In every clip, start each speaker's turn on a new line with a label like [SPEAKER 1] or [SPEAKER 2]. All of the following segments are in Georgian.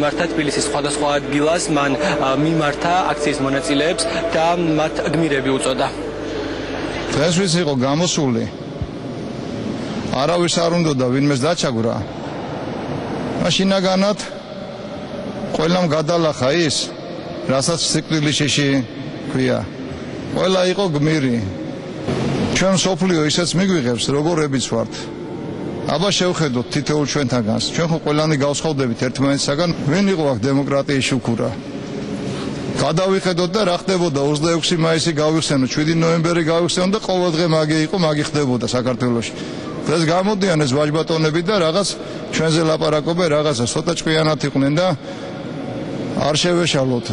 [SPEAKER 1] მართა თბილისის სხვადასხვა ადგილას მან მიმართა აქციის მონაწილეებს და მათ გმირები უწოდა.
[SPEAKER 2] დღეს ვის იყო გამოსული არავის არ უნდა და ვინმეს დაჩაგვრა მაშინაგანად ყველამ გადალახა ის რასაც სიკვდილიშიში ქვია ყველა იყო გმირი ჩვენ სოფლიო ისეც მიგვიღებს როგორებიც ვართ აბა შევხედოთ თითოეულ ჩვენთაგანს ჩვენ ხო ყველანი გავსხოვდებით ერთმანეთსაგან ვინ იყო აქ დემოკრატიის შუქურა გადავიხედოთ და რა ხდებოდა 26 მაისი გავიხსენოთ 7 ნოემბერი გავიხსენოთ და ყოველდღე მაგი იყო მაგი ხდებოდა საქართველოში დღეს გამოდიან ეს ვაჟბატონები და რაღაც ჩვენზე ლაპარაკობენ რაღაცა ცოტა ჭკვიანად იყვნენ და არ შევეშალოთ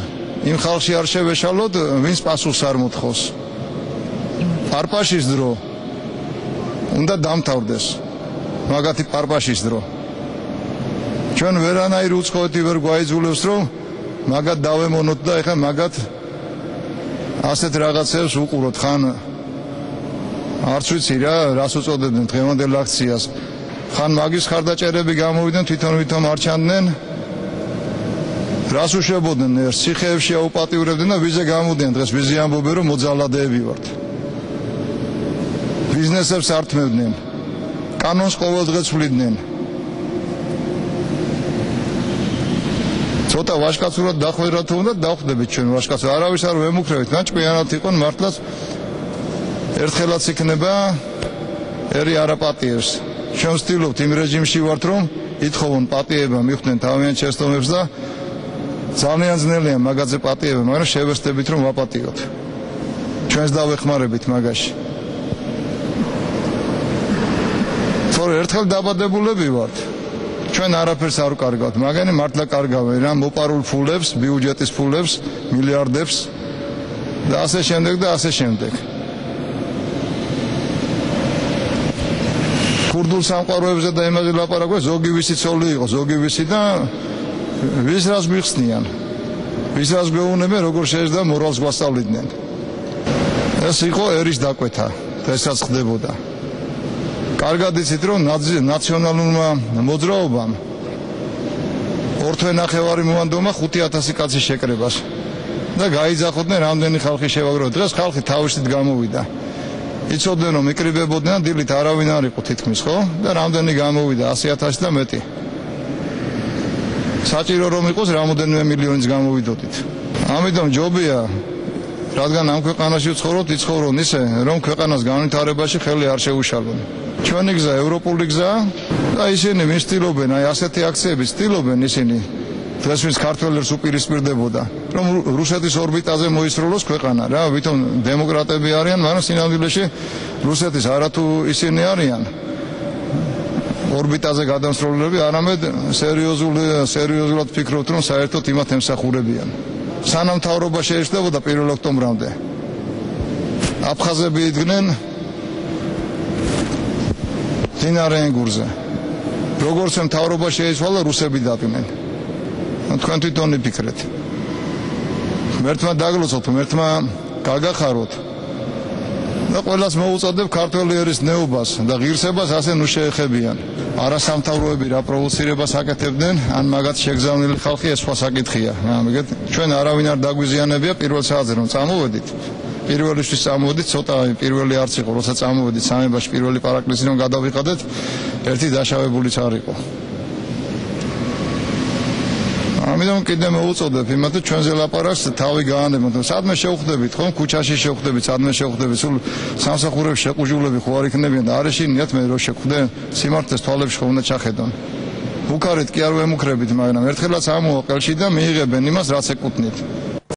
[SPEAKER 2] იმ ხალხში არ შევეშალოთ ვინც პასუხს არ მოთხოვს პარპაშის დრო უნდა დამთავრდეს მაგათი პარპაშის დრო ჩვენ ვერანაირ უცხოეთი ვერ გვაიძულებს რომ მაგათ დავემონოთ და ეხლა მაგათ ასეთ რაღაცებს უყუროთ ხან არც ვიცი რა რას უწოდებდნენ დღევანდელ აქციას ხან მაგის ხარდაჭერები გამოვიდნენ თვითონ არ ჩანდნენ რას უშვებოდნენ ერთ ციხეებში აუპატიურებდნენ და ვიზე გამოდიან დღეს ვიზე ამბობენ რომ მოძალადეები ვართ ბიზნესებს ართმევდნენ კანონს ყოველდღე ცვლიდნენ ცოტა ვაჟკაცურად დახვედრა თუ უნდა დავხვდებით ჩვენ ვაჟკაცად არავის არ ვემუქრებით ნაჭკვიანად იყონ მართლაც ერთხელაც იქნება ერი არაპატიებს ჩვენ ვცდილობთ იმ რეჟიმში ვართ რომ ითხოვონ პატიება მიხდნენ თავიანთ შეცდომებს და ძალიან ძნელია მაგაზე პატიება მაგრამ შევესწრებით რომ ვაპატიოთ ჩვენს დავეხმარებით მაგაში თორე ერთხელ დაბადებულები ვართ ჩვენ არაფერს არ ვკარგავთ მაგანი მართლა კარგავენ რა მოპარულ ფულებს ბიუჯეტის ფულებს მილიარდებს და ასე შემდეგ ქურდულ სამყაროებზე და იმაზე ლაპარაკობენ ზოგი ვისი ცოლი იყო ზოგი ვისი და ვის რას მიხსნიან ვის რას გვეუბნებიან როგორ შეიძლება მორალს გვასწავლიდნენ ეს იყო ერის დაკვეთა დღესაც ხდებოდა კარგად იცით რომ ნაციონალურმა მოძრაობამ 2 თვე ნახევარი მოანდომა 5000 კაცის შეკრებას და გაიძახოდნენ რამდენი ხალხი შევაგროვოთ დღეს ხალხი თავისით გამოვიდა იცოდნენ რომ იკრიბებოდნენ დილით არავინ არ იყო თითქმის ხო და რამდენი გამოვიდა 100,000 და მეტი საჭირო რომ იყოს რამოდენიმე მილიონიც გამოვიდოდით ამიტომ ჯობია რადგან ამ ქვეყანაში ვცხოვრობთ იცხოვრონ ისე რომ ქვეყანას განვითარებაში ხელი არ შეუშალონ ჩვენი გზა ევროპული გზა და ისინი ვინ ცდილობენ აი ასეთი აქციები ცდილობენ ისინი დღეს ვინც ქართველებს უპირისპირდებოდა რომ რუსეთის ორბიტაზე მოისროლოს ქვეყანა რა ვითომ დემოკრატები არიან მაგრამ სინამდვილეში რუსეთის არათუ ისინი არიან ორბიტაზე გადამსრულებლები არამედ სერიოზულად ფიქრობთ რომ საერთოდ იმათ ემსახურებიან სანამ მთავრობა შეეშლებოდა 1 ოქტომბრამდე აფხაზები იდგნენ მდინარე ენგურზე როგორც მთავრობა შეეცვალა რუსები დადგნენ თქვენ თვითონ იფიქრეთ მერთმა დაგლოცოთ მერთმა გაგახაროთ და ყველას მოუწოდებ ქართველი ერის ნეობას და ღირსებას ასე ნუ შეეხებიან არასამთავროები რა პროვოცირებას აკეთებდნენ ან მაგათ შეგზავნილი ხალხი ეს სხვა საკითხია ჩვენ არავინ არ დაგვიზიანებია პირველ საათზე რომ წამოვედით პირველისთვის წამოვედით ცოტა პირველი არც იყო როცა წამოვედით სამებაში პირველი პარაკლისი რომ გადავიყადეთ ერთი დაშავებულიც არ იყო ამიტომ კიდე მოუწოდებ იმათ ჩვენზე ლაპარაკს თავი გაანებოთ სადმე შევხვდებით ხომ ქუჩაში შევხვდებით სადმე შევხვდებით სულ სამსახურებში შეყუჟულები ხო არ იქნებიან და არ ეშინიათ მე რო შეხვდე სიმართლეს თვალებში ხო უნდა ჩახედონ უკარეთ კი არ ვემუქრებით მაგრამ ერთხელაც ამოვა ყელში და მიიღებენ იმას რაც ეკუთვნით